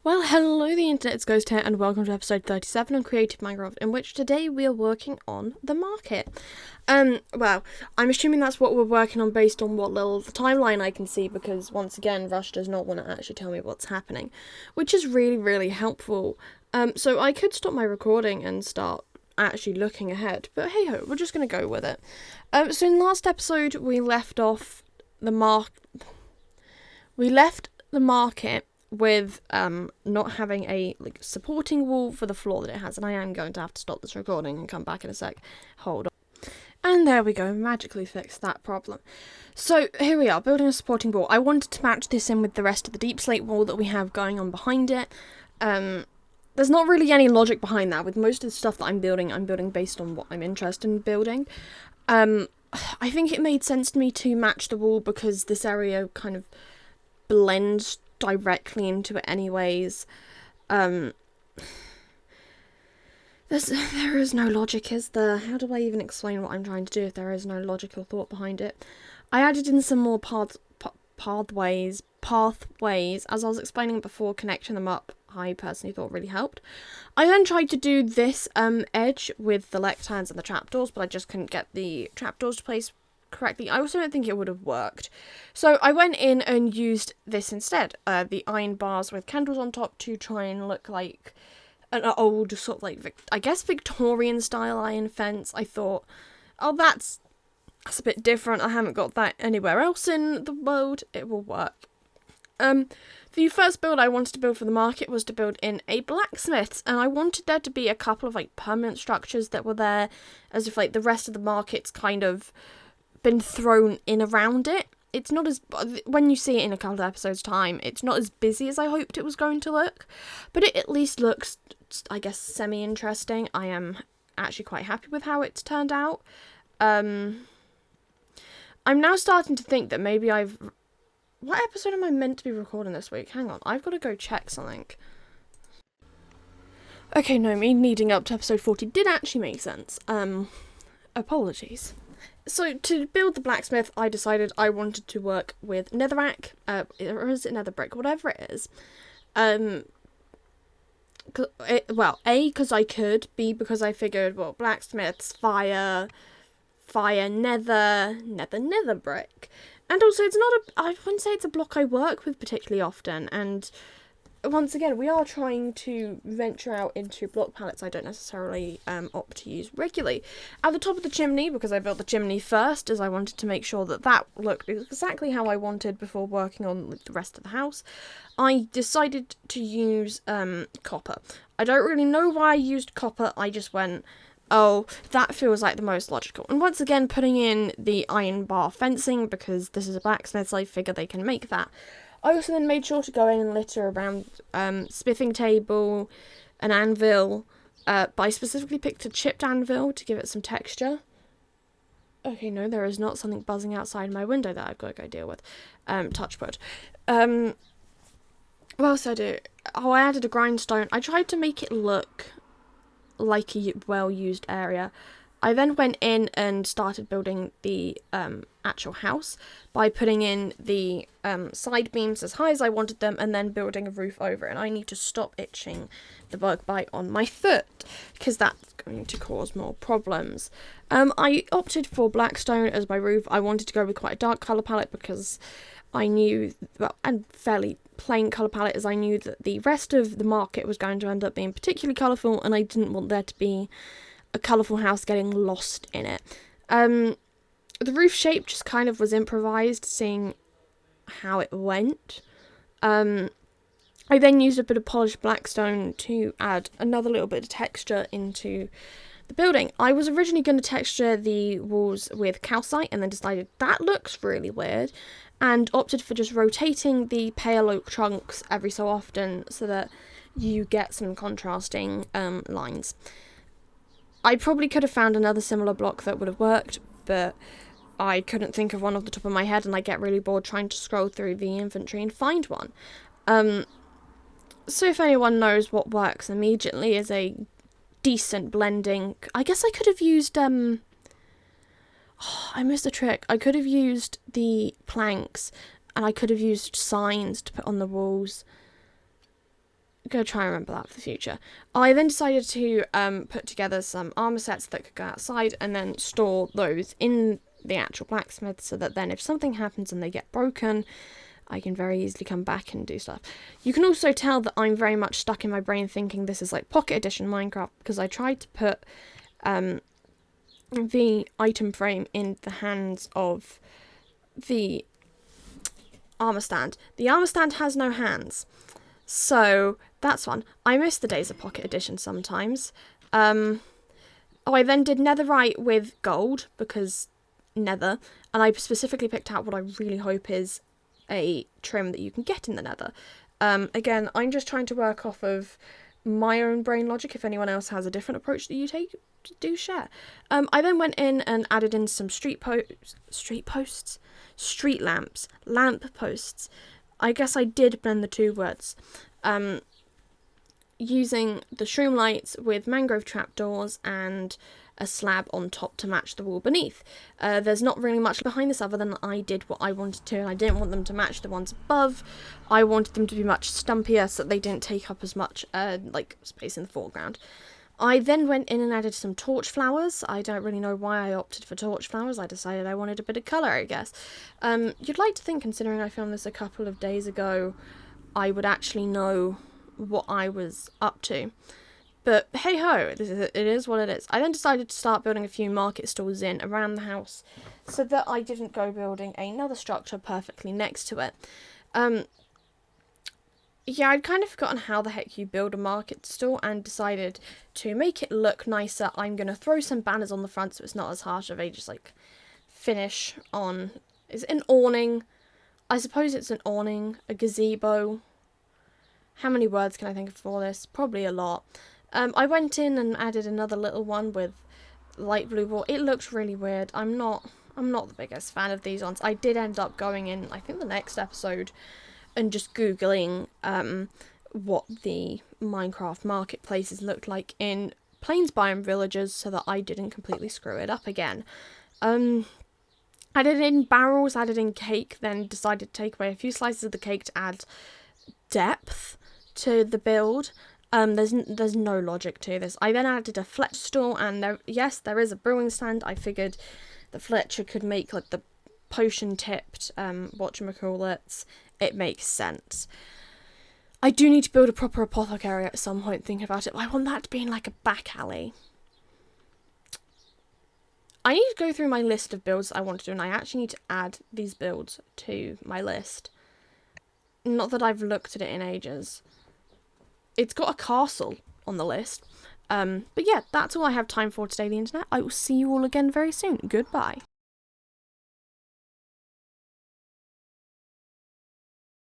Well, hello the internet, it's Ghost here, and welcome to episode 37 of Creative Minecraft, in which today we are working on the market. Well, I'm assuming that's what we're working on based on what little timeline I can see, because once again, Rush does not want to actually tell me what's happening, which is really, really helpful. So I could stop my recording and start actually looking ahead, but hey ho, we're just going to go with it. So in the last episode, we left the market with not having a supporting wall for the floor that it has, and I am going to have to stop this recording and come back in a sec. Hold on. And there we go, magically fixed that problem. So here we are, building a supporting wall. I wanted to match this in with the rest of the deep slate wall that we have going on behind it. There's not really any logic behind that. With most of the stuff that I'm building based on what I'm interested in building. I think it made sense to me to match the wall because this area kind of blends directly into it anyways. There is no logic, is there? How do I even explain what I'm trying to do if there is no logical thought behind it? I added in some more pathways, as I was explaining before, connecting them up, I personally thought really helped. I then tried to do this edge with the lecterns and the trapdoors, but I just couldn't get the trapdoors to place correctly. I also don't think it would have worked. So I went in and used this instead, the iron bars with candles on top to try and look like an old sort of I guess Victorian style iron fence. I thought, oh, that's a bit different. I haven't got that anywhere else in the world. It will work. The first build I wanted to build for the market was to build in a blacksmith, and I wanted there to be a couple of permanent structures that were there, as if the rest of the market's kind of been thrown in around it. It's not as, when you see it in a couple of episodes time, it's not as busy as I hoped it was going to look, but it at least looks, I guess, semi-interesting. I am actually quite happy with how it's turned out. I'm now starting to think that maybe what episode am I meant to be recording this week? Hang on, I've got to go check something. Okay, no, me leading up to episode 40 did actually make sense. Apologies. So, to build the blacksmith, I decided I wanted to work with netherrack, or is it nether brick, whatever it is. Because I could, B, because I figured, well, blacksmiths, fire, nether brick. And also, it's not I wouldn't say it's a block I work with particularly often, and once again, we are trying to venture out into block palettes I don't necessarily opt to use regularly. At the top of the chimney, because I built the chimney first, as I wanted to make sure that looked exactly how I wanted before working on the rest of the house, I decided to use copper. I don't really know why I used copper, I just went, oh, that feels like the most logical. And once again, putting in the iron bar fencing, because this is a blacksmith, so I figure they can make that. I also then made sure to go in and litter around smithing table, an anvil, but I specifically picked a chipped anvil to give it some texture. Okay, no, there is not something buzzing outside my window that I've got to go deal with. Touch wood. What else did I do? Oh, I added a grindstone. I tried to make it look like a well-used area. I then went in and started building the actual house by putting in the side beams as high as I wanted them and then building a roof over it. And I need to stop itching the bug bite on my foot because that's going to cause more problems. I opted for blackstone as my roof. I wanted to go with quite a dark colour palette because I knew, and fairly plain colour palette, as I knew that the rest of the market was going to end up being particularly colourful and I didn't want there to be a colourful house getting lost in it. The roof shape just kind of was improvised, seeing how it went. I then used a bit of polished blackstone to add another little bit of texture into the building. I was originally going to texture the walls with calcite and then decided that looks really weird and opted for just rotating the pale oak trunks every so often so that you get some contrasting lines. I probably could have found another similar block that would have worked, but I couldn't think of one off the top of my head, and I get really bored trying to scroll through the inventory and find one. So if anyone knows what works immediately as a decent blending, I guess I could have used, I missed a trick. I could have used the planks, and I could have used signs to put on the walls. go try and remember that for the future. I then decided to put together some armour sets that could go outside and then store those in the actual blacksmith, so that then if something happens and they get broken, I can very easily come back and do stuff. You can also tell that I'm very much stuck in my brain thinking this is like Pocket Edition Minecraft, because I tried to put the item frame in the hands of the armour stand. The armour stand has no hands, so that's fun. I miss the days of Pocket Edition sometimes. I then did netherite with gold, because nether, and I specifically picked out what I really hope is a trim that you can get in the nether. Again, I'm just trying to work off of my own brain logic. If anyone else has a different approach that you take, do share. I then went in and added in some street lamps, lamp posts. I guess I did blend the two words. Using the shroom lights with mangrove trapdoors and a slab on top to match the wall beneath. There's not really much behind this other than I did what I wanted to, and I didn't want them to match the ones above. I wanted them to be much stumpier so that they didn't take up as much space in the foreground. I then went in and added some torch flowers. I don't really know why I opted for torch flowers. I decided I wanted a bit of colour, I guess. You'd like to think, considering I filmed this a couple of days ago, I would actually know what I was up to. But hey ho, it is what it is. I then decided to start building a few market stalls in around the house, so that I didn't go building another structure perfectly next to it. Yeah, I'd kind of forgotten how the heck you build a market stall, and decided to make it look nicer. I'm going to throw some banners on the front so it's not as harsh of a just like finish on. Is it an awning? I suppose it's an awning, a gazebo. How many words can I think of for this? Probably a lot. I went in and added another little one with light blue wall. It looks really weird. I'm not the biggest fan of these ones. I did end up going in, I think the next episode, and just Googling what the Minecraft marketplaces looked like in Plains biome villages, so that I didn't completely screw it up again. Added in barrels, added in cake, then decided to take away a few slices of the cake to add depth to the build. There's no logic to this. I then added a Fletcher store, and there is a brewing stand. I figured the Fletcher could make like the potion tipped whatchamacallits. It makes sense. I do need to build a proper apothecary at some point, thinking about it. I want that to be in like a back alley. I need to go through my list of builds I want to do, and I actually need to add these builds to my list. Not that I've looked at it in ages. It's got a castle on the list. But yeah, that's all I have time for today, the internet. I will see you all again very soon. Goodbye.